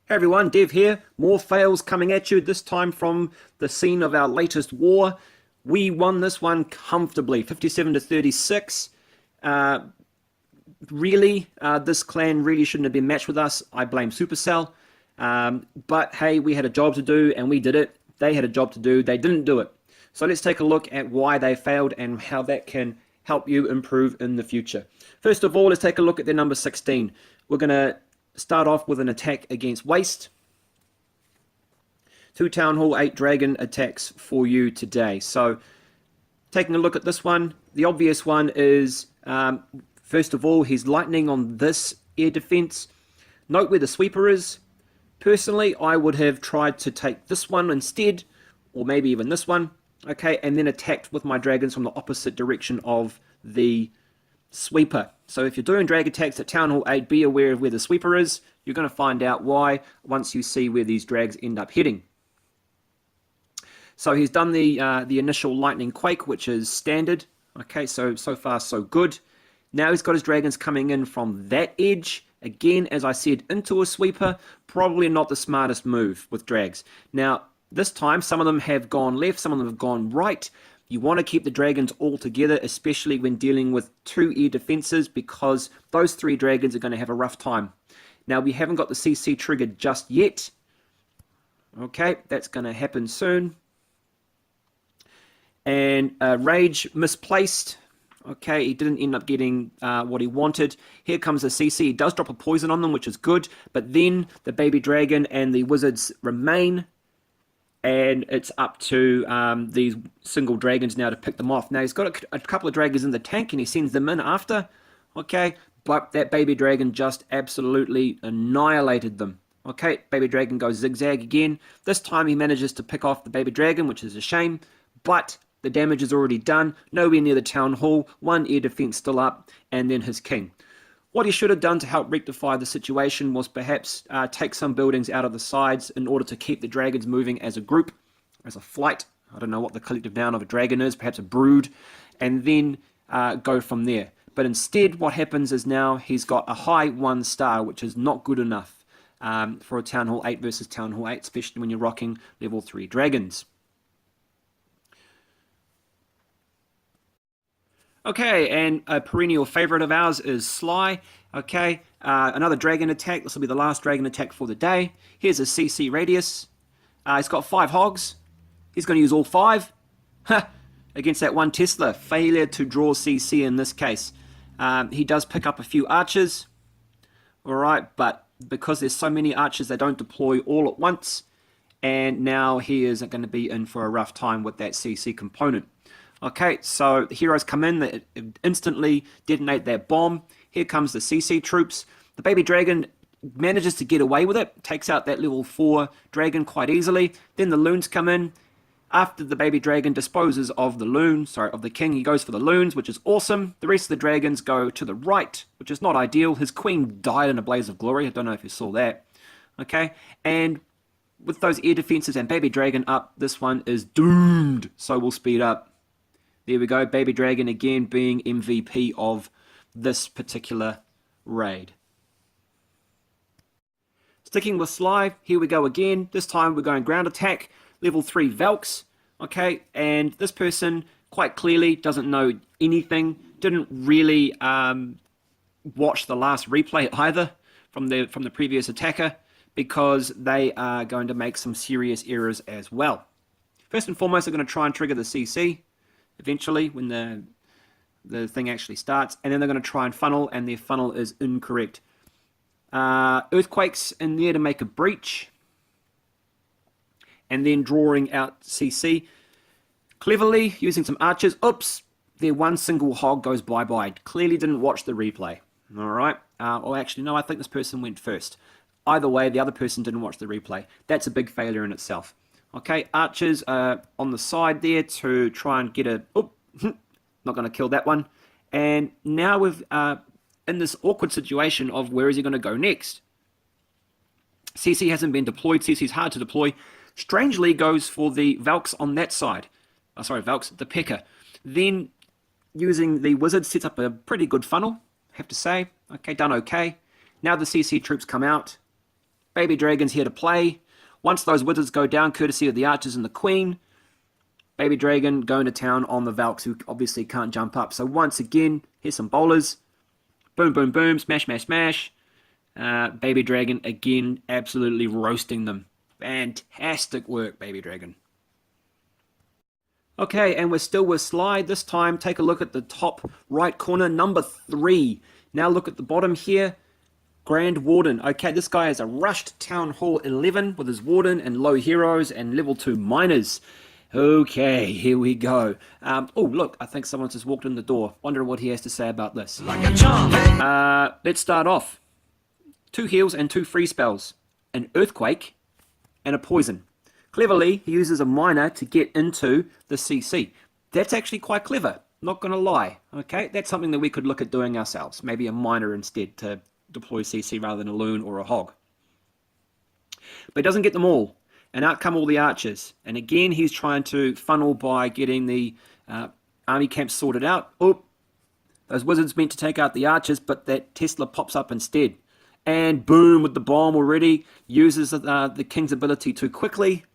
Hey everyone, Dev here. More fails coming at you, this time from the scene of our latest war. We won this one comfortably, 57 to 36. This clan really shouldn't have been matched with us. I blame Supercell. But hey, we had a job to do and we did it. They had a job to do, they didn't do it. So let's take a look at why they failed and how that can help you improve in the future. First of all, let's take a look at their number 16. We're going to start off with an attack against Waste. 2 Town Hall 8 Dragon attacks for you today. So taking a look at this one, the obvious one is, first of all, he's lightning on this air defense. Note where the sweeper is. Personally, I would have tried to take this one instead, or maybe even this one, okay, and then attacked with my dragons from the opposite direction of the sweeper. So if you're doing drag attacks at Town Hall 8, be aware of where the sweeper is. You're going to find out why once you see where these drags end up heading. So he's done the initial lightning quake, which is standard. Okay, so far so good. Now he's got his dragons coming in from that edge. Again, as I said, into a sweeper. Probably not the smartest move with drags. Now, this time, some of them have gone left, some of them have gone right. You want to keep the dragons all together, especially when dealing with 2 air defenses, because those 3 dragons are going to have a rough time. Now, we haven't got the CC triggered just yet. Okay, that's going to happen soon. And Rage misplaced. Okay, he didn't end up getting what he wanted. Here comes the CC. He does drop a poison on them, which is good. But then the baby dragon and the wizards remain. And it's up to these single dragons now to pick them off. Now, he's got a couple of dragons in the tank, and he sends them in after. Okay, but that baby dragon just absolutely annihilated them. Okay, baby dragon goes zigzag again. This time he manages to pick off the baby dragon, which is a shame. But the damage is already done. Nowhere near the town hall. 1 air defense still up, and then his king. What he should have done to help rectify the situation was perhaps take some buildings out of the sides in order to keep the dragons moving as a group, as a flight. I don't know what the collective noun of a dragon is, perhaps a brood, and then go from there. But instead, what happens is now he's got a high 1 star, which is not good enough for a Town Hall 8 versus Town Hall 8, especially when you're rocking level 3 dragons. Okay, and a perennial favorite of ours is Sly. Okay, another dragon attack. This will be the last dragon attack for the day. Here's a CC radius. He's got 5 hogs. He's going to use all 5. Against that 1 Tesla. Failure to draw CC in this case. He does pick up a few archers. Alright, but because there's so many archers, they don't deploy all at once. And now he is going to be in for a rough time with that CC component. Okay, so the heroes come in, they instantly detonate that bomb. Here comes the CC troops. The baby dragon manages to get away with it, takes out that level 4 dragon quite easily. Then the loons come in. After the baby dragon disposes of the king, he goes for the loons, which is awesome. The rest of the dragons go to the right, which is not ideal. His queen died in a blaze of glory. I don't know if you saw that. Okay, and with those air defenses and baby dragon up, this one is doomed. So we'll speed up. There we go, Baby Dragon again being MVP of this particular raid. Sticking with Sly, here we go again. This time we're going ground attack, level 3 Valks. Okay, and this person quite clearly doesn't know anything, didn't really watch the last replay either from the previous attacker, because they are going to make some serious errors as well. First and foremost, they're going to try and trigger the CC. Eventually, when the thing actually starts, and then they're going to try and funnel, and their funnel is incorrect. Earthquakes in there to make a breach, and then drawing out CC. Cleverly, using some archers. Oops, their 1 single hog goes bye-bye. Clearly didn't watch the replay. Alright, or actually, no, I think this person went first. Either way, the other person didn't watch the replay. That's a big failure in itself. Okay, archers are on the side there to try and get a... Oh, not going to kill that one. And now we've in this awkward situation of where is he going to go next. CC hasn't been deployed. CC's hard to deploy. Strangely goes for the Valks on that side. Oh, sorry, Valks, the Pecker. Then using the wizard sets up a pretty good funnel, I have to say. Okay, done okay. Now the CC troops come out. Baby Dragon's here to play. Once those wizards go down, courtesy of the archers and the queen, Baby Dragon going to town on the Valks, who obviously can't jump up. So once again, here's some bowlers. Boom, boom, boom, smash, smash, smash. Baby Dragon, again, absolutely roasting them. Fantastic work, Baby Dragon. Okay, and we're still with Sly. This time, take a look at the top right corner, number 3. Now look at the bottom here. Grand Warden. Okay, this guy has a rushed Town Hall 11 with his Warden and low heroes and level 2 miners. Okay, here we go. Oh, look, I think someone's just walked in the door. Wonder what he has to say about this. Like a charm. Let's start off. 2 heals and 2 free spells. An Earthquake and a Poison. Cleverly, he uses a miner to get into the CC. That's actually quite clever, not going to lie. Okay, that's something that we could look at doing ourselves. Maybe a miner instead to deploy CC rather than a loon or a hog. But he doesn't get them all. And out come all the archers. And again, he's trying to funnel by getting the army camps sorted out. Oh, those wizards meant to take out the archers, but that Tesla pops up instead. And boom, with the bomb already, uses the king's ability too quickly.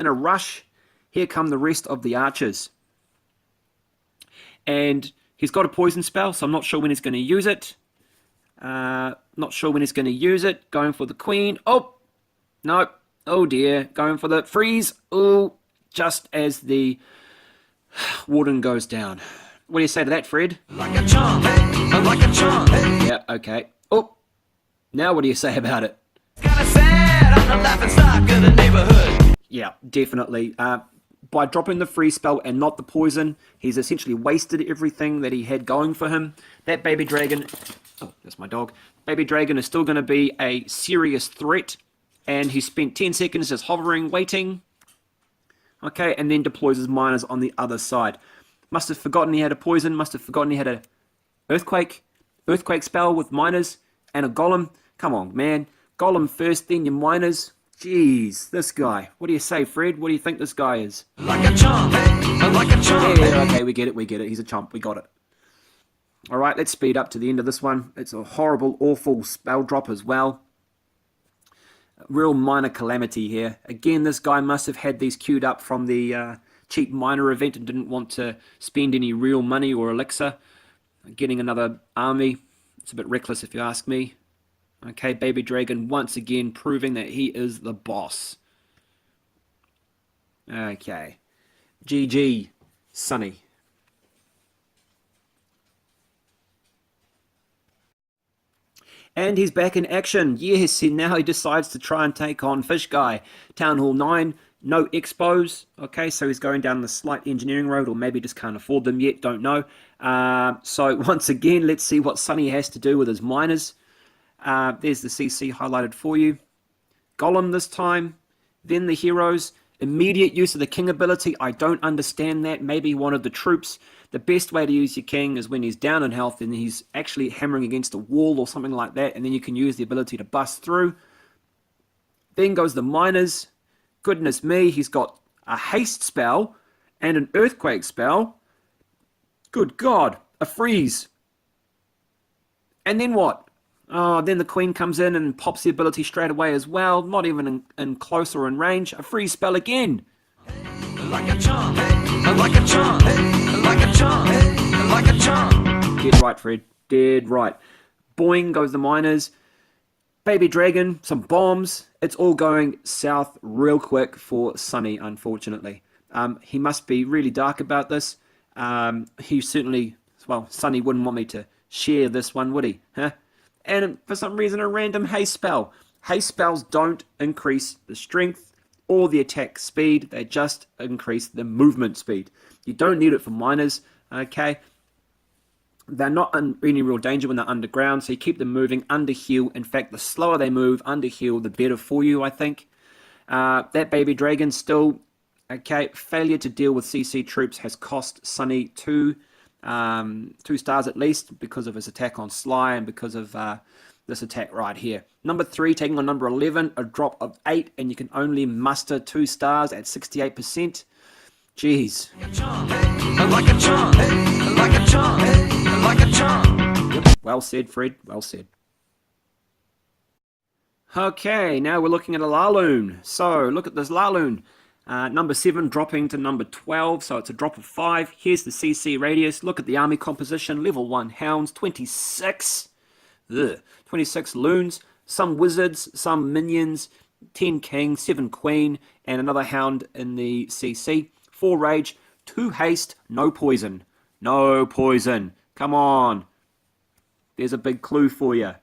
In a rush, here come the rest of the archers. And he's got a poison spell, so I'm not sure when he's going to use it. Not sure when he's going to use it. Going for the queen. Oh, no. Oh dear, going for the freeze. Oh, just as the warden goes down. What do you say to that, Fred? Like a charm, like a charm. Yeah, okay. Oh, now what do you say about it? Kinda sad, I'm the laughing stock of the neighborhood. Yeah, definitely. By dropping the free spell and not the poison, he's essentially wasted everything that he had going for him. That Baby Dragon, oh, that's my dog. Baby Dragon is still going to be a serious threat. And he spent 10 seconds just hovering, waiting. Okay, and then deploys his miners on the other side. Must have forgotten he had a poison. Must have forgotten he had a earthquake spell with miners and a golem. Come on, man. Golem first, then your miners. Jeez, this guy. What do you say, Fred? What do you think this guy is? Like a chump. Like a chump. Yeah, okay, we get it. We get it. He's a chump. We got it. All right, let's speed up to the end of this one. It's a horrible, awful spell drop as well. Real minor calamity here. Again, this guy must have had these queued up from the cheap miner event and didn't want to spend any real money or elixir. Getting another army. It's a bit reckless if you ask me. Okay, Baby Dragon once again proving that he is the boss. Okay. GG, Sonny. And he's back in action. Yes, now he decides to try and take on Fish Guy. Town Hall 9, no expos. Okay, so he's going down the slight engineering road, or maybe just can't afford them yet, don't know. So once again, let's see what Sonny has to do with his miners. There's the CC highlighted for you. Golem this time. Then the heroes. Immediate use of the king ability. I don't understand that. Maybe he wanted the troops. The best way to use your king is when he's down in health and he's actually hammering against a wall or something like that, and then you can use the ability to bust through. Then goes the miners. Goodness me, he's got a haste spell and an earthquake spell. Good God, a freeze. And then what? Oh, then the queen comes in and pops the ability straight away as well. Not even in close or in range. A freeze spell again. Like a charm, like a charm, like a charm, like a charm. Dead right, Fred. Dead right. Boing goes the miners. Baby Dragon, some bombs. It's all going south real quick for Sonny, unfortunately. He must be really dark about this. He certainly, well, Sonny wouldn't want me to share this one, would he? Huh? And for some reason, a random haste spell. Haste spells don't increase the strength or the attack speed. They just increase the movement speed. You don't need it for miners, okay? They're not in any real danger when they're underground, so you keep them moving under heal. In fact, the slower they move under heal, the better for you, I think. That Baby Dragon still, okay, failure to deal with CC troops has cost Sonny two stars at least because of his attack on Sly and because of this attack right here. Number 3 taking on number 11, a drop of 8, and you can only muster 2 stars at 68%. Jeez. Like a charm, like a charm, like a charm. Yep. Well said, Fred. Well said. Okay, now we're looking at a Laloon. So look at this Laloon. Number 7 dropping to number 12, so it's a drop of 5. Here's the CC radius. Look at the army composition. Level 1 hounds, 26. 26 loons, some wizards, some minions, 10 king, 7 queen, and another hound in the CC. 4 rage, 2 haste, no poison. No poison. Come on. There's a big clue for you.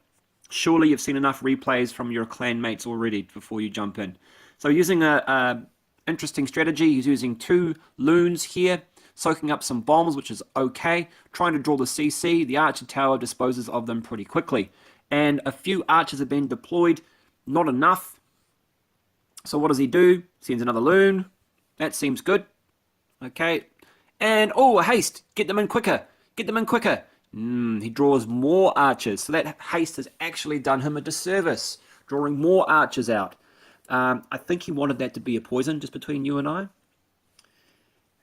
Surely you've seen enough replays from your clan mates already before you jump in. So using a interesting strategy, he's using 2 loons here, soaking up some bombs, which is okay. Trying to draw the CC, the archer tower disposes of them pretty quickly. And a few archers have been deployed, not enough. So what does he do? Sends another loon. That seems good. Okay. And, oh, a haste. Get them in quicker. Get them in quicker. He draws more archers. So that haste has actually done him a disservice, drawing more archers out. I think he wanted that to be a poison, just between you and I.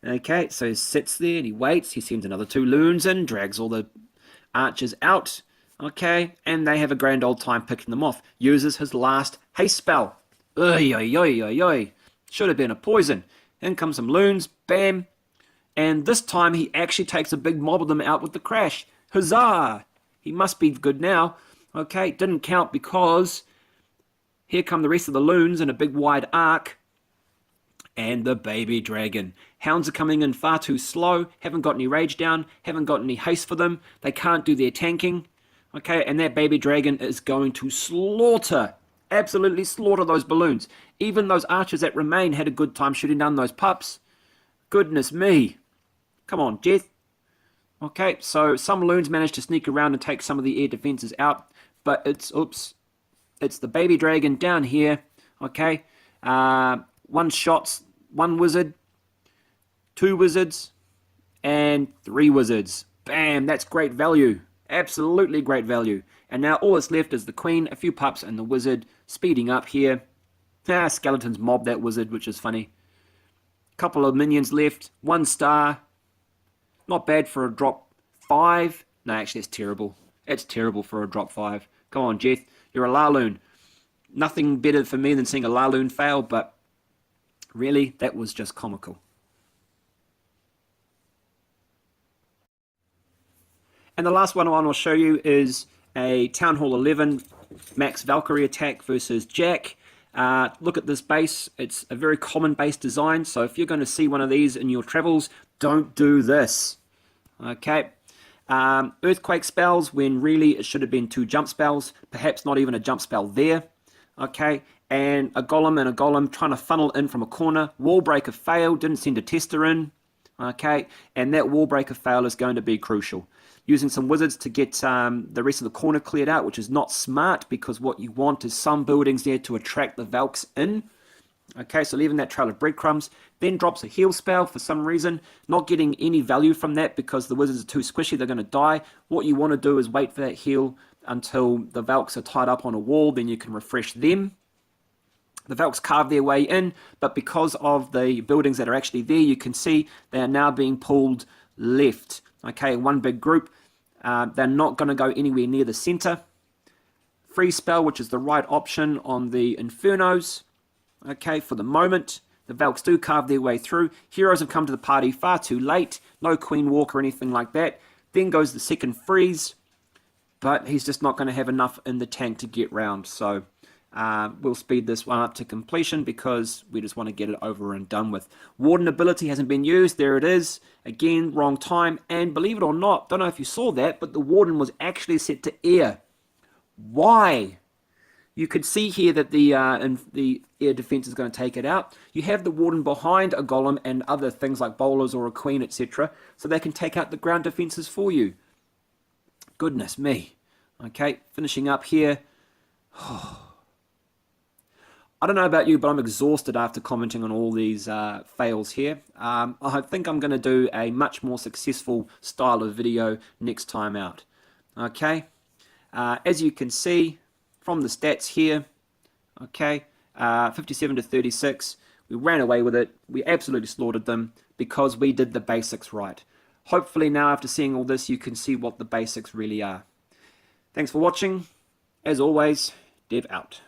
Okay, so he sits there and he waits. He sends another 2 loons in, drags all the archers out. Okay, and they have a grand old time picking them off. Uses his last haste spell. Oy, oy, oy, oy, oy. Should have been a poison. In comes some loons. Bam. And this time he actually takes a big mob of them out with the crash. Huzzah! He must be good now. Okay, didn't count because here come the rest of the loons in a big wide arc. And the baby dragon. Hounds are coming in far too slow. Haven't got any rage down. Haven't got any haste for them. They can't do their tanking. Okay, and that baby dragon is going to slaughter. Absolutely slaughter those balloons. Even those archers that remain had a good time shooting down those pups. Goodness me. Come on, Jeth. Okay, so some loons managed to sneak around and take some of the air defenses out, but it's the baby dragon down here. Okay, 1 shots, 1 wizard, 2 wizards, and 3 wizards. Bam, that's great value. Absolutely great value. And now all that's left is the queen, a few pups, and the wizard speeding up here. Skeletons mob that wizard, which is funny. Couple of minions left, 1 star. Not bad for a drop 5. No, actually, it's terrible. It's terrible for a drop 5. Come on, Jeth. You're a Laloon. Nothing better for me than seeing a Laloon fail, but really, that was just comical. And the last one I want to show you is a Town Hall 11 Max Valkyrie attack versus Jack. Look at this base. It's a very common base design, so if you're going to see one of these in your travels, don't do this. Okay. Earthquake spells when really it should have been 2 jump spells, perhaps not even a jump spell there. Okay, and a golem trying to funnel in from a corner. Wall breaker failed, didn't send a tester in. Okay, and that wall breaker fail is going to be crucial. Using some wizards to get the rest of the corner cleared out, which is not smart because what you want is some buildings there to attract the Valks in. Okay, so leaving that trail of breadcrumbs. Then drops a heal spell for some reason. Not getting any value from that because the wizards are too squishy, they're going to die. What you want to do is wait for that heal until the Valks are tied up on a wall, then you can refresh them. The Valks carve their way in, but because of the buildings that are actually there, you can see they are now being pulled left. Okay, one big group. They're not going to go anywhere near the center. Free spell, which is the right option on the Infernos. Okay, for the moment, the Valks do carve their way through. Heroes have come to the party far too late. No Queen Walk or anything like that. Then goes the second freeze, but he's just not going to have enough in the tank to get round. So we'll speed this one up to completion because we just want to get it over and done with. Warden ability hasn't been used. There it is. Again, wrong time. And believe it or not, don't know if you saw that, but the Warden was actually set to air. Why? You could see here that the air defense is going to take it out. You have the Warden behind a golem and other things like bowlers or a queen, etc. So they can take out the ground defenses for you. Goodness me. Okay, finishing up here. I don't know about you, but I'm exhausted after commenting on all these fails here. I think I'm going to do a much more successful style of video next time out. Okay, as you can see from the stats here, okay, 57 to 36, we ran away with it. We absolutely slaughtered them because we did the basics right. Hopefully now after seeing all this, you can see what the basics really are. Thanks for watching. As always, Dev out.